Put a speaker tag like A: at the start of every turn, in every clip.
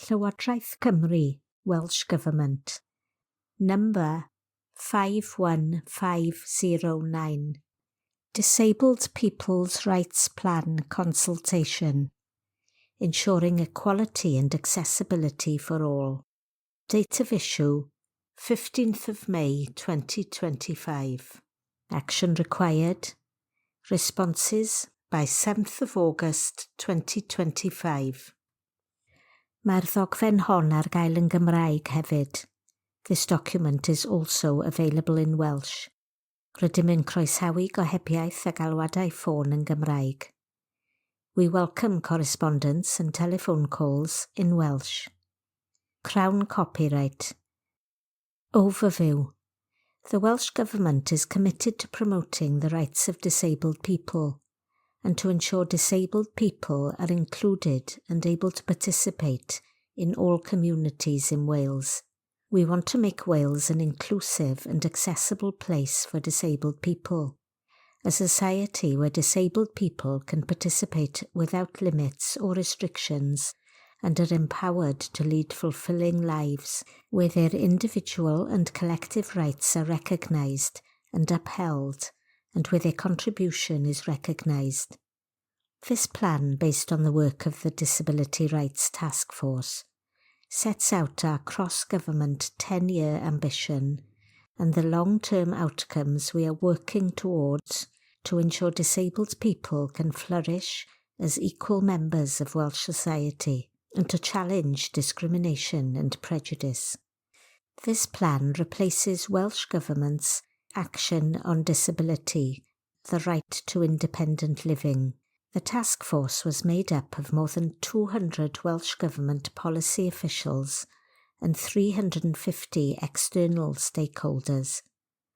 A: Llywodraeth Cymru, Welsh Government. Number 51509. Disabled People's Rights Plan Consultation. Ensuring equality and accessibility for all. Date of issue 15th of May 2025. Action required. Responses by 7th of August 2025. Mae'r ddogfen hon ar gael yn Gymraeg hefyd. This document is also available in Welsh. Rydym yn croesawu gohebiaeth a galwadau ffôn yn Gymraeg. We welcome correspondence and telephone calls in Welsh. Crown copyright. Overview. The Welsh Government is committed to promoting the rights of disabled people and to ensure disabled people are included and able to participate in all communities in Wales. We want to make Wales an inclusive and accessible place for disabled people, a society where disabled people can participate without limits or restrictions and are empowered to lead fulfilling lives where their individual and collective rights are recognised and upheld and where their contribution is recognised. This plan, based on the work of the Disability Rights Task Force, sets out our cross-government 10-year ambition and the long-term outcomes we are working towards to ensure disabled people can flourish as equal members of Welsh society and to challenge discrimination and prejudice. This plan replaces Welsh Government's Action on Disability, the Right to Independent Living. The task force was made up of more than 200 Welsh Government policy officials and 350 external stakeholders.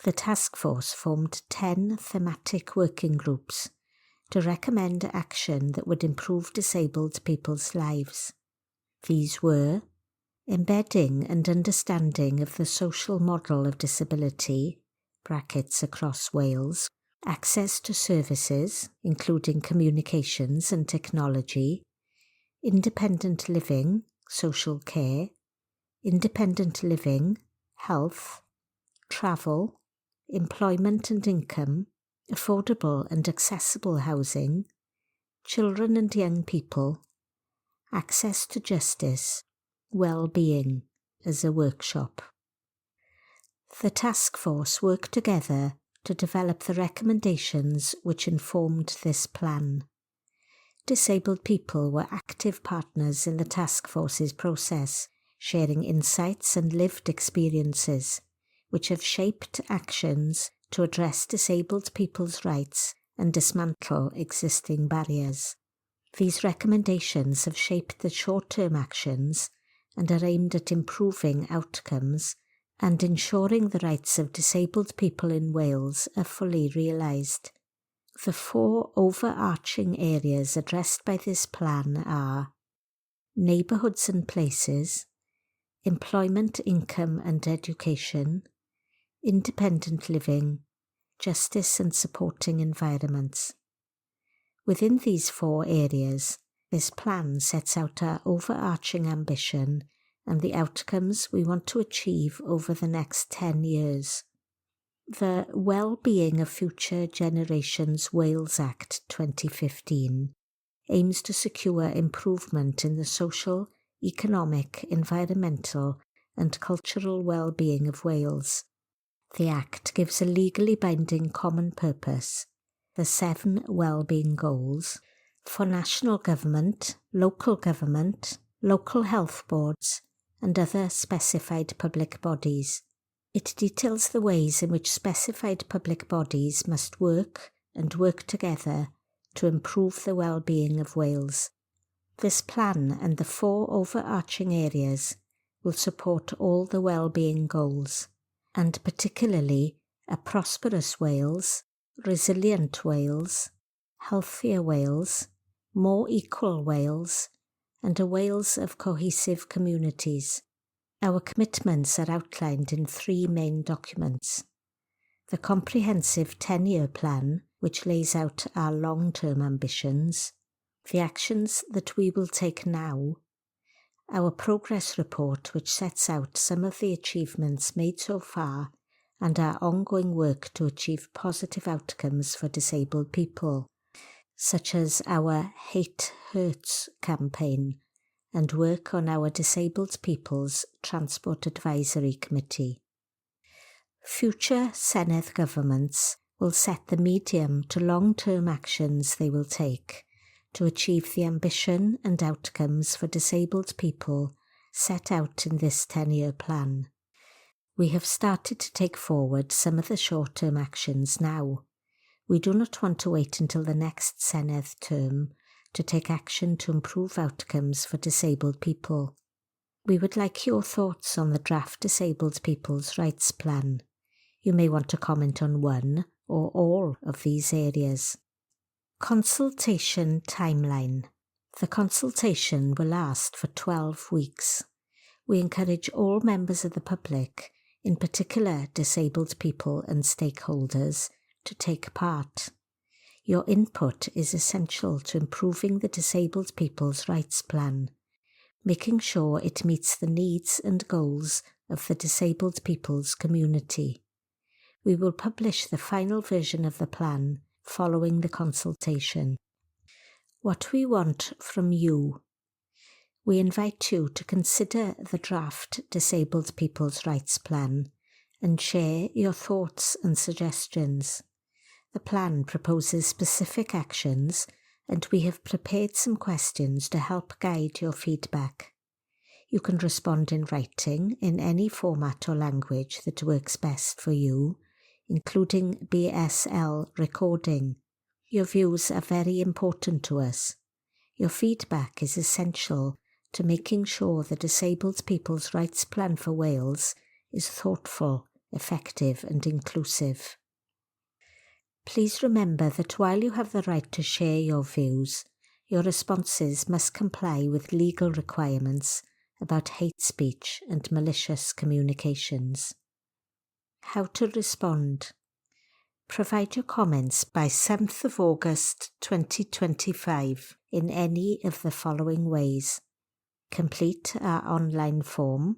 A: The task force formed 10 thematic working groups to recommend action that would improve disabled people's lives. These were embedding and understanding of the social model of disability (across Wales), access to services, including communications and technology, independent living, social care, independent living, health, travel, employment and income, affordable and accessible housing, children and young people, access to justice, well-being as a workshop. The task force worked together to develop the recommendations which informed this plan. Disabled people were active partners in the task force's process, sharing insights and lived experiences, which have shaped actions to address disabled people's rights and dismantle existing barriers. These recommendations have shaped the short-term actions and are aimed at improving outcomes and ensuring the rights of disabled people in Wales are fully realised. The 4 overarching areas addressed by this plan are neighbourhoods and places, employment, income and education, independent living, justice and supporting environments. Within these 4 areas, this plan sets out our overarching ambition and the outcomes we want to achieve over the next 10 years. The Well-Being of Future Generations Wales Act 2015 aims to secure improvement in the social, economic, environmental and cultural well-being of Wales. The Act gives a legally binding common purpose, the 7 well-being goals, for national government, local health boards and other specified public bodies. It details the ways in which specified public bodies must work and work together to improve the well-being of Wales. This plan and the 4 overarching areas will support all the well-being goals, and particularly a prosperous Wales, resilient Wales, healthier Wales, more equal Wales, and a Wales of cohesive communities. Our commitments are outlined in 3 main documents. The comprehensive 10-year plan, which lays out our long-term ambitions, the actions that we will take now, our progress report, which sets out some of the achievements made so far and our ongoing work to achieve positive outcomes for disabled people, such as our Hate Hurts campaign and work on our Disabled People's Transport Advisory Committee. Future Senedd governments will set the medium to long-term actions they will take to achieve the ambition and outcomes for disabled people set out in this 10-year plan. We have started to take forward some of the short-term actions now. We do not want to wait until the next Senedd term to take action to improve outcomes for disabled people. We would like your thoughts on the draft Disabled People's Rights Plan. You may want to comment on one or all of these areas. Consultation timeline. The consultation will last for 12 weeks. We encourage all members of the public, in particular disabled people and stakeholders, to take part. Your input is essential to improving the Disabled People's Rights Plan, making sure it meets the needs and goals of the disabled people's community. We will publish the final version of the plan following the consultation. What we want from you. We invite you to consider the draft Disabled People's Rights Plan and share your thoughts and suggestions. The plan proposes specific actions, and we have prepared some questions to help guide your feedback. You can respond in writing in any format or language that works best for you, including BSL recording. Your views are very important to us. Your feedback is essential to making sure the Disabled People's Rights Plan for Wales is thoughtful, effective and inclusive. Please remember that while you have the right to share your views, your responses must comply with legal requirements about hate speech and malicious communications. How to respond. Provide your comments by 7th of August 2025 in any of the following ways. Complete our online form,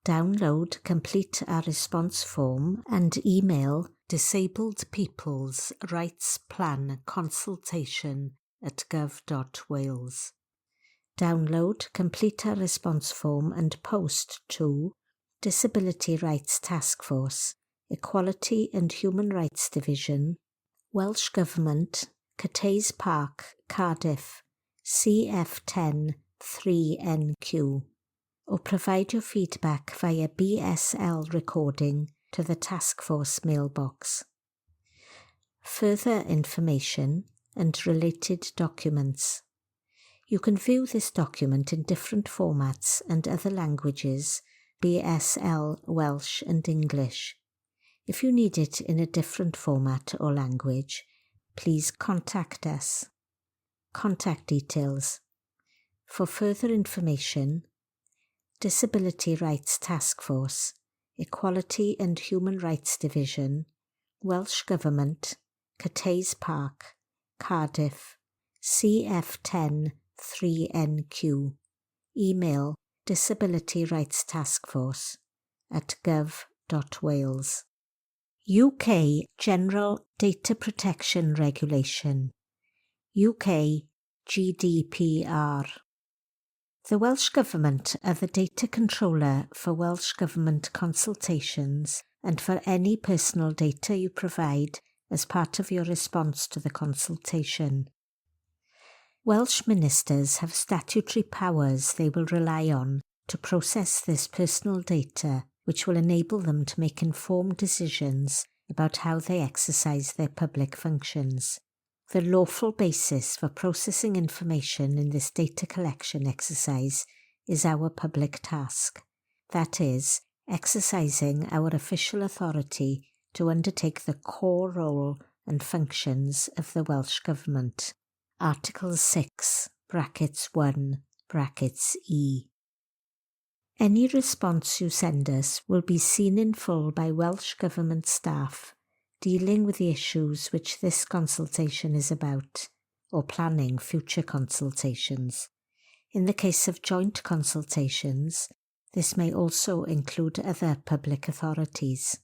A: download complete our response form and email Disabled People's Rights Plan consultation@gov.wales. Download complete our response form and post to Disability Rights Task Force, Equality and Human Rights Division, Welsh Government, Cathays Park, Cardiff, CF10 3NQ, or provide your feedback via BSL recording to the Task Force mailbox. Further information and related documents. You can view this document in different formats and other languages, BSL, Welsh and English. If you need it in a different format or language, please contact us. Contact details. For further information, Disability Rights Task Force, Equality and Human Rights Division, Welsh Government, Cathays Park, Cardiff, CF10 3NQ. Email Disability Rights Task Force @gov.wales. UK General Data Protection Regulation, UK GDPR. The Welsh Government are the data controller for Welsh Government consultations and for any personal data you provide as part of your response to the consultation. Welsh ministers have statutory powers they will rely on to process this personal data, which will enable them to make informed decisions about how they exercise their public functions. The lawful basis for processing information in this data collection exercise is our public task, that is, exercising our official authority to undertake the core role and functions of the Welsh Government. Article 6, brackets 1, brackets E. Any response you send us will be seen in full by Welsh Government staff dealing with the issues which this consultation is about, or planning future consultations. In the case of joint consultations, this may also include other public authorities.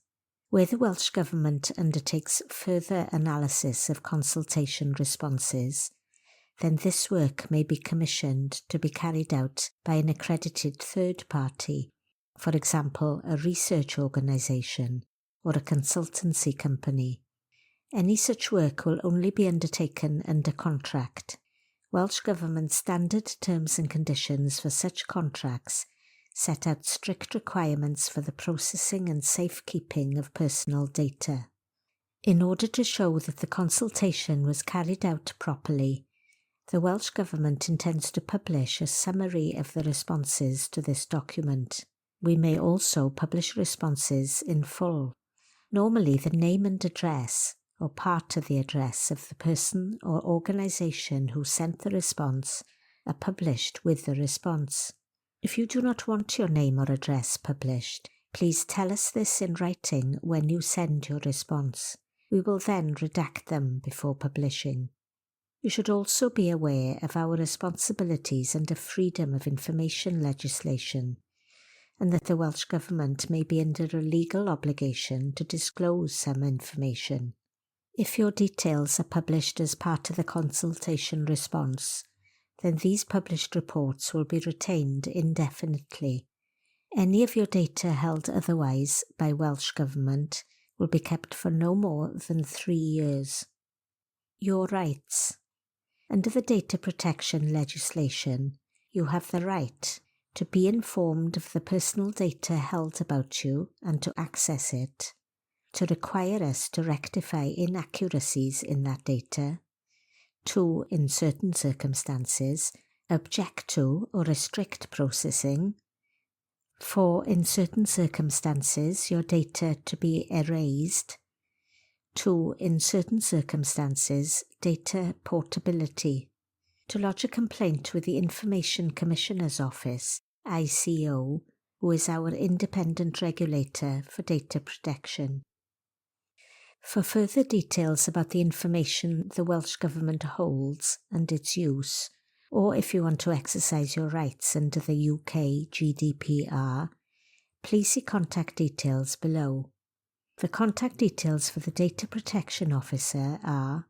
A: Where the Welsh Government undertakes further analysis of consultation responses, then this work may be commissioned to be carried out by an accredited third party, for example, a research organisation or a consultancy company. Any such work will only be undertaken under contract. Welsh Government standard terms and conditions for such contracts set out strict requirements for the processing and safekeeping of personal data. In order to show that the consultation was carried out properly, the Welsh Government intends to publish a summary of the responses to this document. We may also publish responses in full. Normally, the name and address, or part of the address of the person or organisation who sent the response, are published with the response. If you do not want your name or address published, please tell us this in writing when you send your response. We will then redact them before publishing. You should also be aware of our responsibilities under freedom of information legislation, and that the Welsh Government may be under a legal obligation to disclose some information. If your details are published as part of the consultation response, then these published reports will be retained indefinitely. Any of your data held otherwise by Welsh Government will be kept for no more than 3 years. Your rights. Under the data protection legislation, you have the right to be informed of the personal data held about you and to access it, to require us to rectify inaccuracies in that data, to, in certain circumstances, object to or restrict processing, for, in certain circumstances, your data to be erased, to, in certain circumstances, data portability, to lodge a complaint with the Information Commissioner's Office, ICO, who is our independent regulator for data protection. For further details about the information the Welsh Government holds and its use, or if you want to exercise your rights under the UK GDPR, please see contact details below. The contact details for the Data Protection Officer are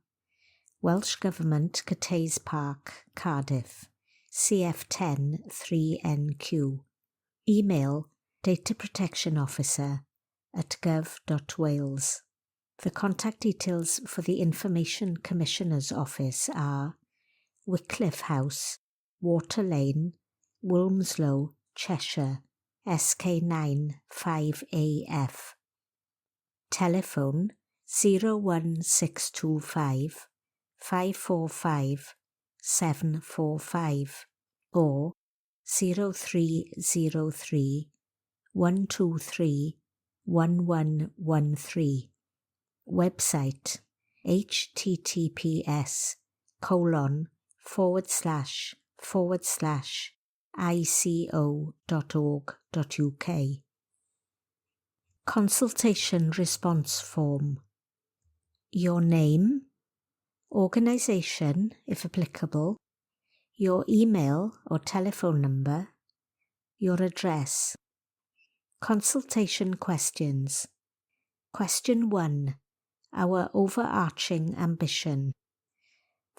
A: Welsh Government, Cathays Park, Cardiff, CF10 3NQ. Email dataprotectionofficer@gov.wales. The contact details for the Information Commissioner's Office are Wycliffe House, Water Lane, Wilmslow, Cheshire, SK9 5AF. Telephone 01625 545 745 or 0303 123 1113. Website https://ico.org.uk. Consultation Response Form. Your name, organisation if applicable, your email or telephone number, your address. Consultation questions. Question 1. Our overarching ambition.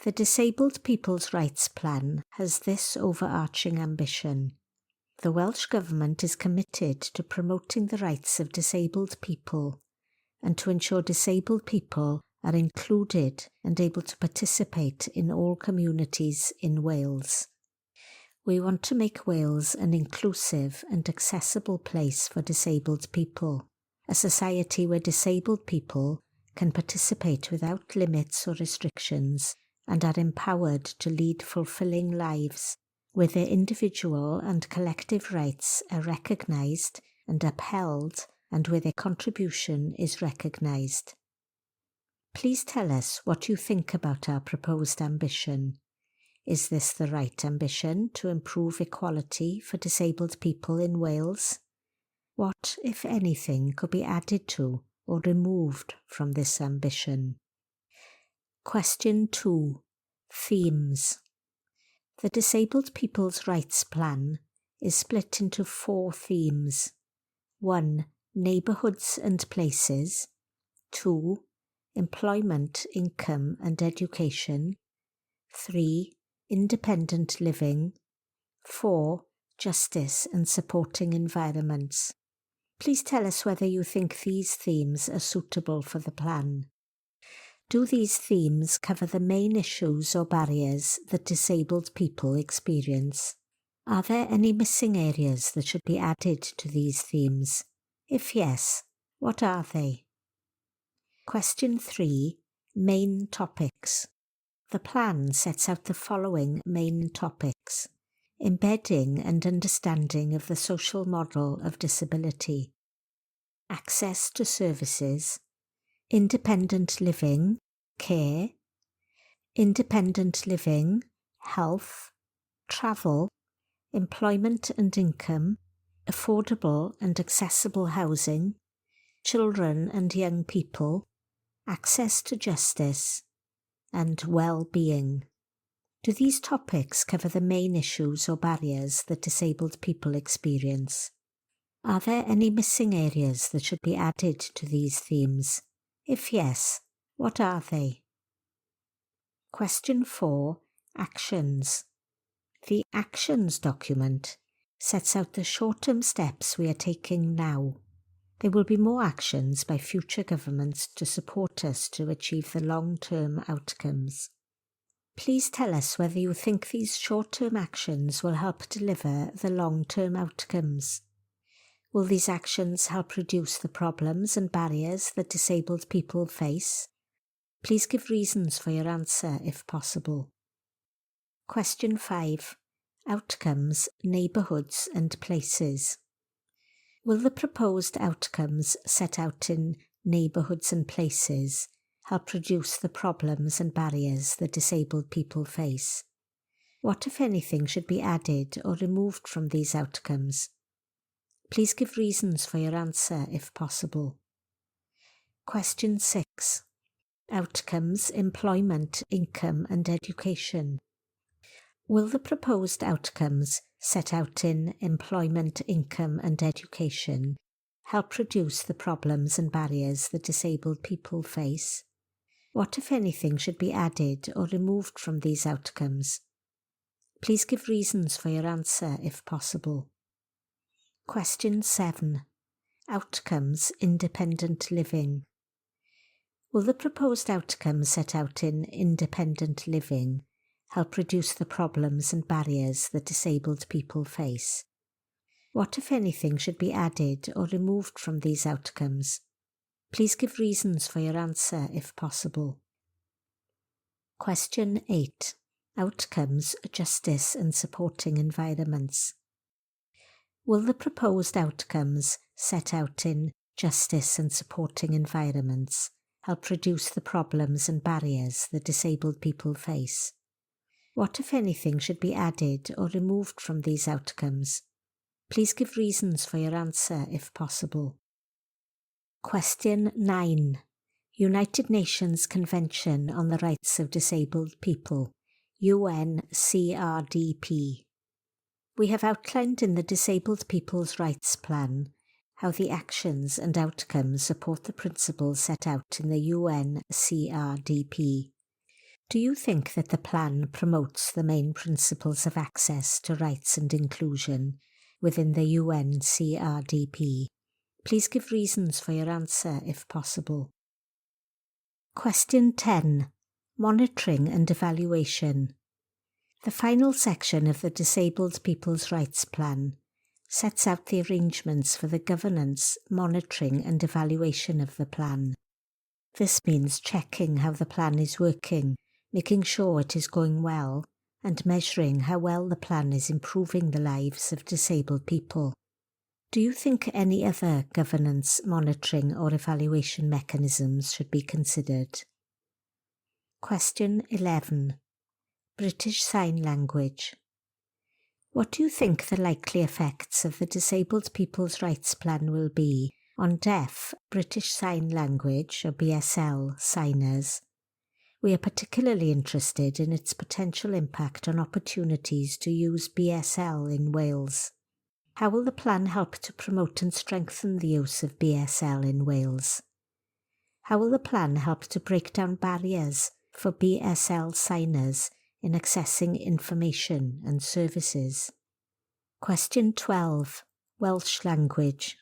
A: The Disabled People's Rights Plan has this overarching ambition. The Welsh Government is committed to promoting the rights of disabled people and to ensure disabled people are included and able to participate in all communities in Wales. We want to make Wales an inclusive and accessible place for disabled people, a society where disabled people can participate without limits or restrictions and are empowered to lead fulfilling lives, where their individual and collective rights are recognised and upheld and where their contribution is recognised. Please tell us what you think about our proposed ambition. Is this the right ambition to improve equality for disabled people in Wales? What, if anything, could be added to or removed from this ambition? Question 2. Themes. The Disabled People's Rights Plan is split into 4 themes. 1. Neighbourhoods and places. 2. Employment, income and education. 3. Independent living. 4. Justice and supporting environments. Please tell us whether you think these themes are suitable for the plan. Do these themes cover the main issues or barriers that disabled people experience? Are there any missing areas that should be added to these themes? If yes, what are they? Question 3. Main topics. The plan sets out the following main topics: embedding and understanding of the social model of disability, access to services, independent living, care, independent living, health, travel, employment and income, affordable and accessible housing, children and young people, access to justice, and well-being. Do these topics cover the main issues or barriers that disabled people experience? Are there any missing areas that should be added to these themes? If yes, what are they? Question 4. Actions. The Actions document sets out the short-term steps we are taking now. There will be more actions by future governments to support us to achieve the long-term outcomes. Please tell us whether you think these short-term actions will help deliver the long-term outcomes. Will these actions help reduce the problems and barriers that disabled people face? Please give reasons for your answer if possible. Question 5. Outcomes, neighbourhoods and places. Will the proposed outcomes set out in neighbourhoods and places help reduce the problems and barriers that disabled people face? What, if anything, should be added or removed from these outcomes? Please give reasons for your answer if possible. Question 6. Outcomes, employment, income and education. Will the proposed outcomes set out in employment, income and education help reduce the problems and barriers that disabled people face? What, if anything, should be added or removed from these outcomes? Please give reasons for your answer if possible. Question 7. Outcomes, independent living. Will the proposed outcomes set out in independent living help reduce the problems and barriers that disabled people face? What, if anything, should be added or removed from these outcomes? Please give reasons for your answer if possible. Question 8. Outcomes, justice and supporting environments. Will the proposed outcomes set out in justice and supporting environments help reduce the problems and barriers that disabled people face? What, if anything, should be added or removed from these outcomes? Please give reasons for your answer if possible. Question 9. United Nations Convention on the Rights of Disabled People, UNCRDP. We have outlined in the Disabled People's Rights Plan how the actions and outcomes support the principles set out in the UNCRDP. Do you think that the plan promotes the main principles of access to rights and inclusion within the UNCRDP? Please give reasons for your answer if possible. Question 10. Monitoring and evaluation. The final section of the Disabled People's Rights Plan sets out the arrangements for the governance, monitoring and evaluation of the plan. This means checking how the plan is working, making sure it is going well, and measuring how well the plan is improving the lives of disabled people. Do you think any other governance, monitoring or evaluation mechanisms should be considered? Question 11. British Sign Language. What do you think the likely effects of the Disabled People's Rights Plan will be on deaf, British Sign Language or BSL signers? We are particularly interested in its potential impact on opportunities to use BSL in Wales. How will the plan help to promote and strengthen the use of BSL in Wales? How will the plan help to break down barriers for BSL signers in accessing information and services? Question 12. Welsh language.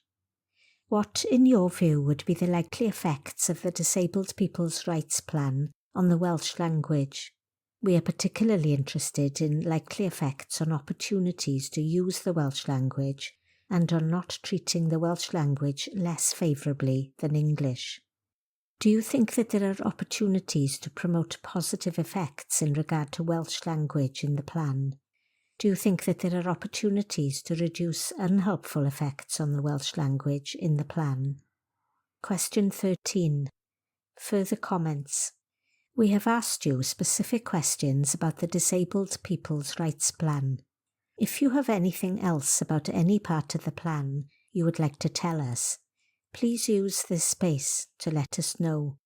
A: What, in your view, would be the likely effects of the Disabled People's Rights Plan on the Welsh language? We are particularly interested in likely effects on opportunities to use the Welsh language and on not treating the Welsh language less favourably than English. Do you think that there are opportunities to promote positive effects in regard to Welsh language in the plan? Do you think that there are opportunities to reduce unhelpful effects on the Welsh language in the plan? Question 13. Further comments. We have asked you specific questions about the Disabled People's Rights Plan. If you have anything else about any part of the plan you would like to tell us, please use this space to let us know.